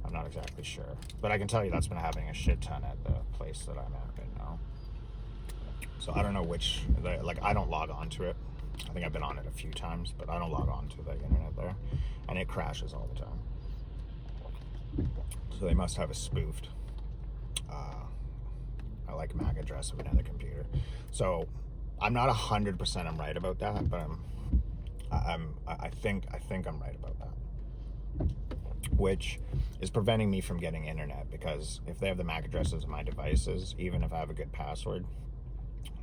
S1: I'm not exactly sure, but I can tell you that's been happening a shit ton at the place that I'm at right now. So I don't know which, like, I don't log on to it. I think I've been on it a few times, but I don't log on to the internet there, and it crashes all the time. So they must have a spoofed like MAC address of another computer. So I'm not 100% I'm right about that, but I think I'm right about that, which is preventing me from getting internet, because if they have the MAC addresses of my devices, even if I have a good password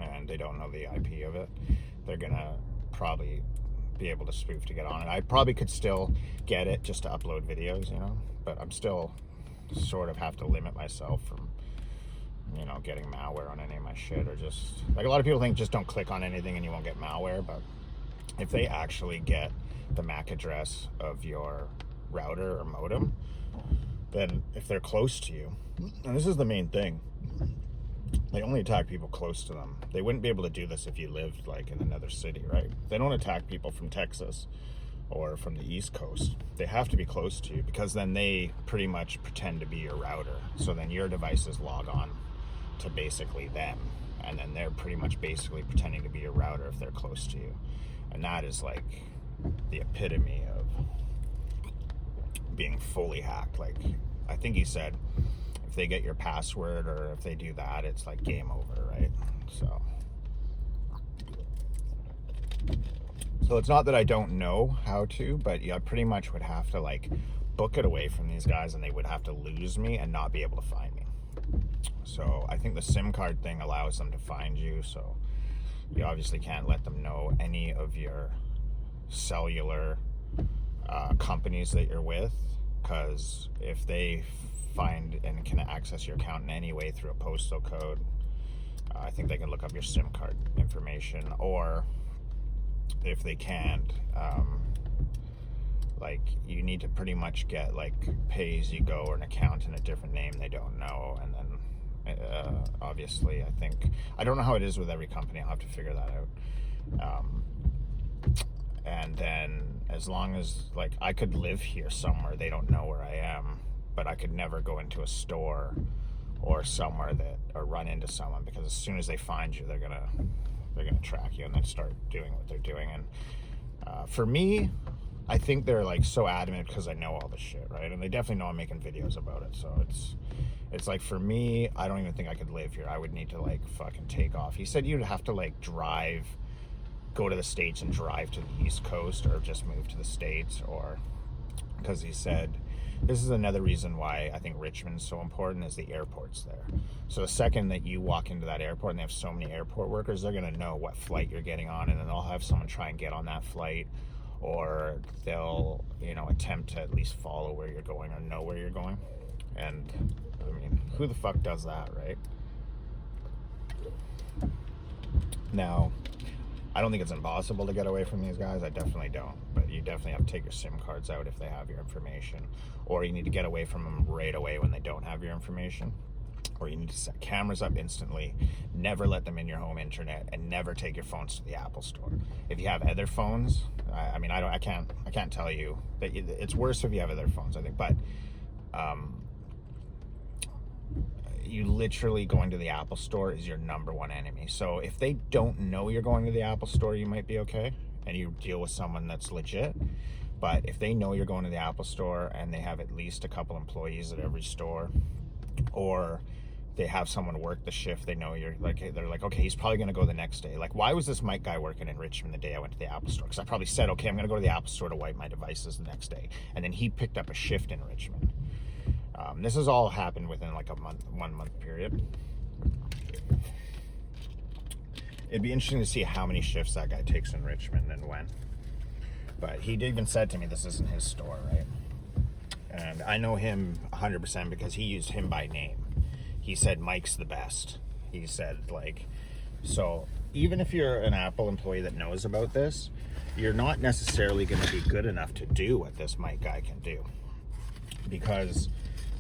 S1: and they don't know the IP of it, they're gonna probably be able to spoof to get on it. I probably could still get it just to upload videos, you know, but I'm still sort of have to limit myself from, you know, getting malware on any of my shit, or just like a lot of people think just don't click on anything and you won't get malware. But if they actually get the MAC address of your router or modem, then if they're close to you, and this is the main thing, they only attack people close to them. They wouldn't be able to do this if you lived like in another city, right? They don't attack people from Texas or from the East Coast. They have to be close to you, because then they pretty much pretend to be your router. So then your devices log on to basically them, and then they're pretty much basically pretending to be your router if they're close to you. And that is like the epitome of being fully hacked. Like, I think he said if they get your password or if they do that, it's like game over, right? So it's not that I don't know how to, but yeah, I pretty much would have to like book it away from these guys, and they would have to lose me and not be able to find me. So I think the SIM card thing allows them to find you, so you obviously can't let them know any of your cellular companies that you're with, because if they find and can access your account in any way through a postal code, I think they can look up your SIM card information. Or if they can't, like, you need to pretty much get like pay-as-you-go or an account in a different name they don't know, and then obviously I don't know how it is with every company. I'll have to figure that out. And then as long as, like, I could live here somewhere, they don't know where I am, but I could never go into a store or somewhere or run into someone, because as soon as they find you, they're gonna track you and then start doing what they're doing. And for me, I think they're like so adamant because I know all this shit, right? And they definitely know I'm making videos about it. So it's like, for me, I don't even think I could live here. I would need to like fucking take off. He said you'd have to like go to the States and drive to the East Coast, or just move to the States, or because he said this is another reason why I think Richmond's so important, is the airport's there. So the second that you walk into that airport and they have so many airport workers, they're going to know what flight you're getting on, and then they'll have someone try and get on that flight, or they'll, you know, attempt to at least follow where you're going or know where you're going. And I mean, who the fuck does that, right? Now, I don't think it's impossible to get away from these guys. I definitely don't. But you definitely have to take your SIM cards out if they have your information, or you need to get away from them right away when they don't have your information. or you need to set cameras up instantly. Never let them in your home internet, and never take your phones to the Apple Store. If you have other phones, I can't tell you that it's worse if you have other phones, I think, but you literally going to the Apple Store is your number one enemy. So if they don't know you're going to the Apple Store, you might be okay, and you deal with someone that's legit. But if they know you're going to the Apple Store and they have at least a couple employees at every store, or they have someone work the shift, they know you're like, they're like, okay, he's probably going to go the next day. Like, why was this Mike guy working in Richmond the day I went to the Apple Store? Because I probably said, okay, I'm going to go to the Apple Store to wipe my devices the next day. And then he picked up a shift in Richmond. This has all happened within like a month, 1 month period. It'd be interesting to see how many shifts that guy takes in Richmond and when. But he even said to me, this isn't his store, right? And I know him 100% because he used him by name. He said, Mike's the best. He said, like, so even if you're an Apple employee that knows about this, you're not necessarily going to be good enough to do what this Mike guy can do. Because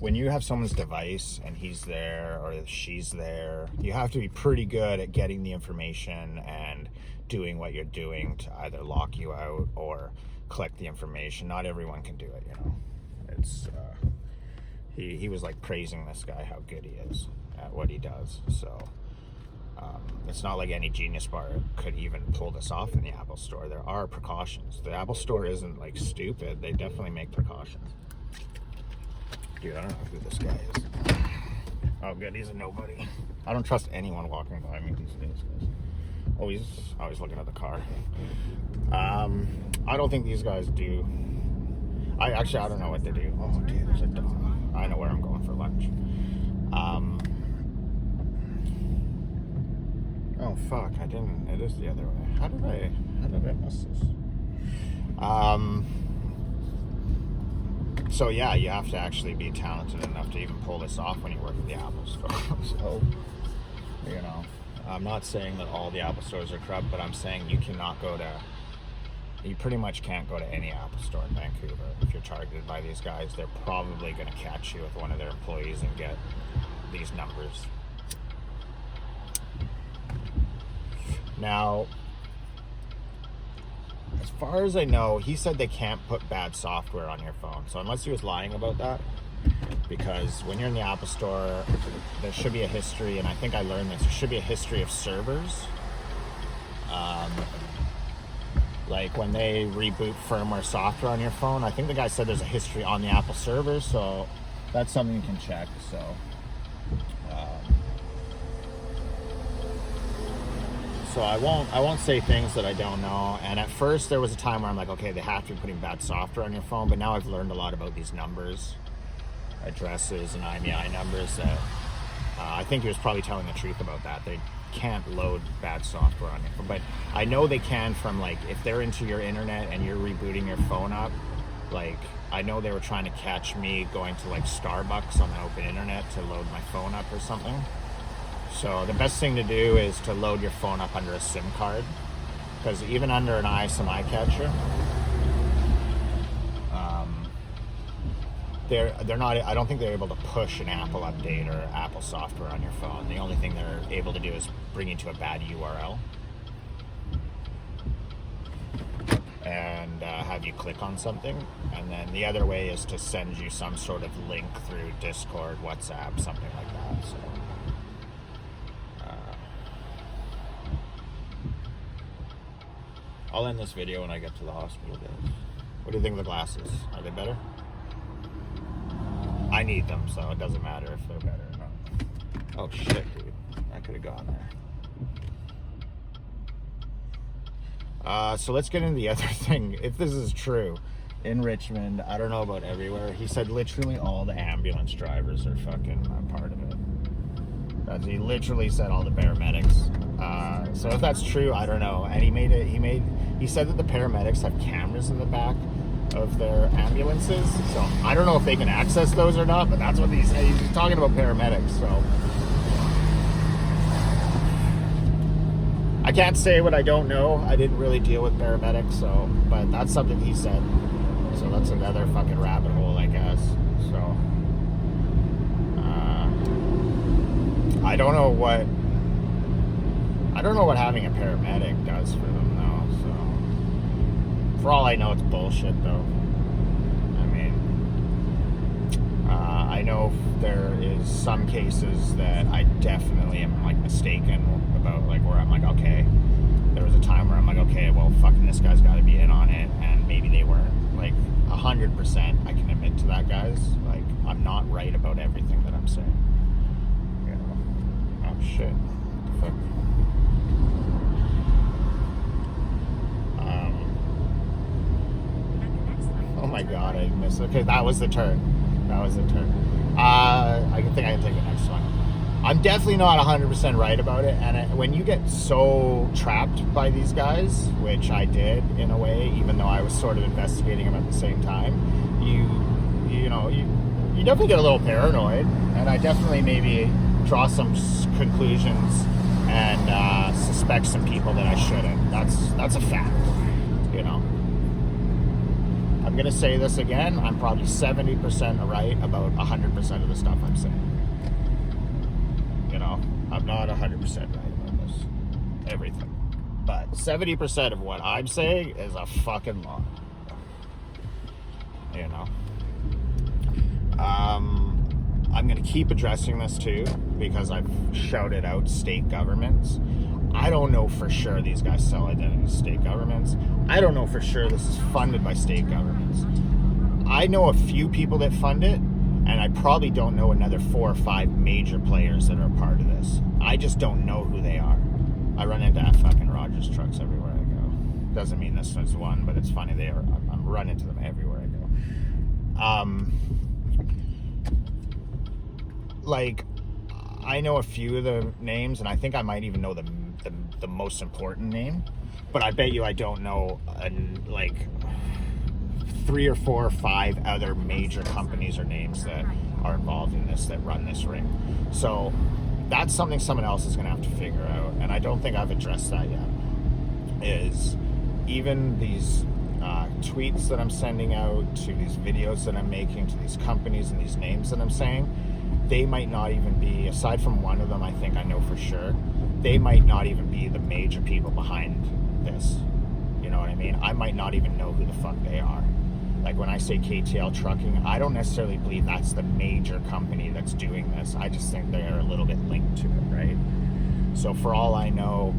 S1: when you have someone's device and he's there or she's there, you have to be pretty good at getting the information and doing what you're doing to either lock you out or collect the information. Not everyone can do it, you know. It's he was like praising this guy, how good he is at what he does. So it's not like any Genius Bar could even pull this off in the Apple Store. There are precautions. The Apple Store isn't like stupid. They definitely make precautions. Dude, I don't know who this guy is. Oh, good, he's a nobody. I don't trust anyone walking by me these days, guys. Oh, he's always looking at the car. I don't think these guys do. I don't know what they do. Oh, dude, there's a dog. I know where I'm going for lunch. Oh, fuck, I didn't. It is the other way. How did I miss this? So yeah, you have to actually be talented enough to even pull this off when you work at the Apple Store. So, you know, I'm not saying that all the Apple stores are corrupt, but I'm saying you pretty much can't go to any Apple Store in Vancouver. If you're targeted by these guys, they're probably going to catch you with one of their employees and get these numbers. Now, as far as I know, he said they can't put bad software on your phone. So unless he was lying about that, because when you're in the Apple Store, there should be a history, and I think I learned this, there should be a history of servers. Like when they reboot firmware software on your phone, I think the guy said there's a history on the Apple servers, so that's something you can check. So I won't say things that I don't know. And at first there was a time where I'm like, okay, they have to be putting bad software on your phone, but now I've learned a lot about these numbers, addresses and IMEI numbers that I think he was probably telling the truth about that. They can't load bad software on your phone, but I know they can from, like, if they're into your internet and you're rebooting your phone up. Like, I know they were trying to catch me going to like Starbucks on the open internet to load my phone up or something. So the best thing to do is to load your phone up under a SIM card, because even under an ISM catcher, they're not. I don't think they're able to push an Apple update or Apple software on your phone. The only thing they're able to do is bring you to a bad URL and have you click on something, and then the other way is to send you some sort of link through Discord, WhatsApp, something like that. So. I'll end this video when I get to the hospital, guys. What do you think of the glasses? Are they better? I need them, so it doesn't matter if they're better or not. Oh shit, dude. I could have gone there. So let's get into the other thing. If this is true, in Richmond, I don't know about everywhere, he said literally all the ambulance drivers are fucking a part of it. He literally said all the paramedics. So if that's true, I don't know. And he said that the paramedics have cameras in the back of their ambulances. So I don't know if they can access those or not, but that's what he said. He's talking about paramedics, so. I can't say what I don't know. I didn't really deal with paramedics, so, but that's something he said. So that's another fucking rabbit hole, I guess. So, I don't know what having a paramedic does for them though. So for all I know, it's bullshit though. I mean, I know there is some cases that I definitely am like mistaken about, like where I'm like, okay, there was a time where I'm like, okay, well, fucking this guy's got to be in on it, and maybe they weren't. Like 100%, I can admit to that, guys. Like I'm not right about everything that I'm saying. You know? Oh shit! What the fuck? Oh my god, I missed. Okay, that was the turn. I think I can take the next one. I'm definitely not 100% right about it, and when you get so trapped by these guys, which I did in a way, even though I was sort of investigating them at the same time, you definitely get a little paranoid, and I definitely maybe draw some conclusions and suspect some people that I shouldn't. That's a fact, you know. I'm going to say this again. I'm probably 70% right about 100% of the stuff I'm saying. You know, I'm not 100% right about this. Everything. But 70% of what I'm saying is a fucking lie. You know? I'm going to keep addressing this too, because I've shouted out state governments. I don't know for sure these guys sell identity to state governments. I don't know for sure this is funded by state governments. I know a few people that fund it, and I probably don't know another 4 or 5 major players that are a part of this. I just don't know who they are. I run into fucking Rogers trucks everywhere I go. Doesn't mean this is one, but it's funny. I'm running into them everywhere I go. Like, I know a few of the names, and I think I might even know the most important name, but I bet you I don't know like 3 or 4 or 5 other major companies or names that are involved in this, that run this ring. So that's something someone else is going to have to figure out, and I don't think I've addressed that yet. Is even these tweets that I'm sending out, to these videos that I'm making, to these companies and these names that I'm saying, they might not even be, aside from one of them I think I know for sure, they might not even be the major people behind this. You know what I mean? I might not even know who the fuck they are. Like when I say KTL Trucking, I don't necessarily believe that's the major company that's doing this. I just think they're a little bit linked to it, right? So for all I know,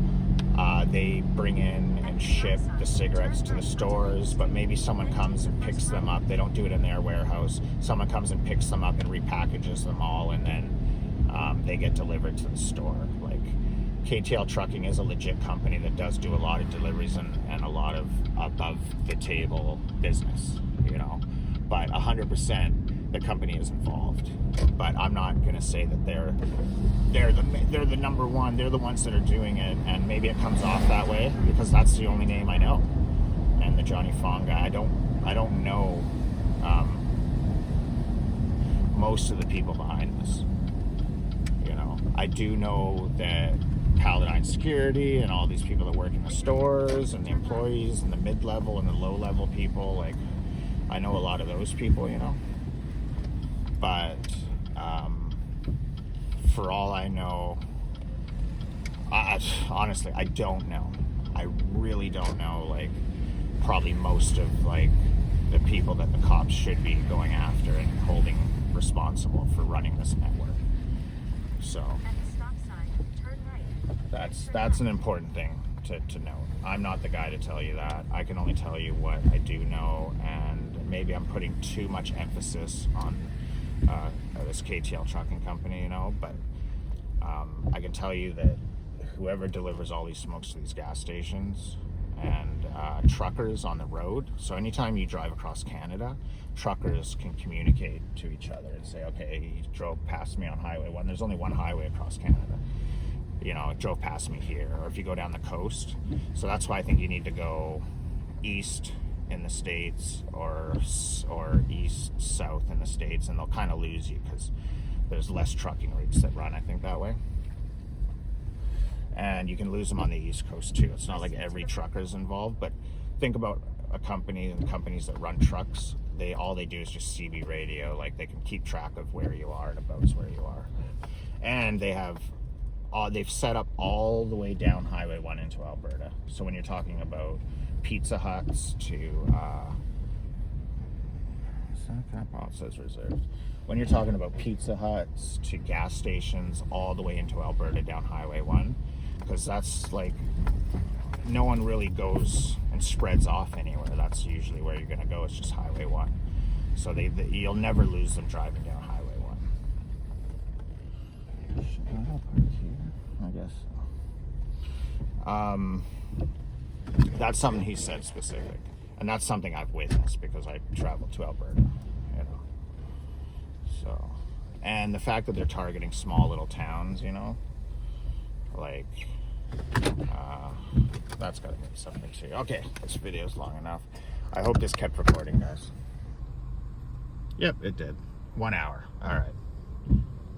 S1: they bring in and ship the cigarettes to the stores, but maybe someone comes and picks them up. They don't do it in their warehouse. Someone comes and picks them up and repackages them all, and then they get delivered to the store. Like KTL Trucking is a legit company that does do a lot of deliveries and a lot of above the table business, you know. But 100% the company is involved. But I'm not gonna say that they're the number one. They're the ones that are doing it, and maybe it comes off that way because that's the only name I know. And the Johnny Fong guy, I don't know most of the people behind this. You know, I do know that Paladine Security and all these people that work in the stores and the employees and the mid-level and the low-level people, like I know a lot of those people, you know. But for all I know, honestly, I don't know. I really don't know, like, probably most of, like, the people that the cops should be going after and holding responsible for running this network. So that's an important thing to know. I'm not the guy to tell you that. I can only tell you what I do know, and maybe I'm putting too much emphasis on this KTL Trucking company, you know, but I can tell you that whoever delivers all these smokes to these gas stations and truckers on the road, so anytime you drive across Canada, truckers can communicate to each other and say, okay, he drove past me on Highway 1. There's only one highway across Canada. You know, it drove past me here. Or if you go down the coast. So that's why I think you need to go east in the States or east, south in the States, and they'll kind of lose you because there's less trucking routes that run, I think, that way. And you can lose them on the East Coast too. It's not like every trucker is involved, but think about a company and companies that run trucks. All they do is just CB radio. Like, they can keep track of where you are and about where you are. And they have they've set up all the way down Highway 1 into Alberta. So when you're talking about Pizza Huts to it says reserved. When you're talking about Pizza Huts to gas stations all the way into Alberta down Highway 1, because that's like, no one really goes and spreads off anywhere. That's usually where you're going to go. It's just Highway 1. So you'll never lose them driving down Highway 1. Should I park here? I guess so. That's something he said specific. And that's something I've witnessed because I traveled to Alberta, you know. So, and the fact that they're targeting small little towns, you know, like, that's got to be something too. Okay, this video's long enough. I hope this kept recording, guys. Yep, it did. 1 hour. All right.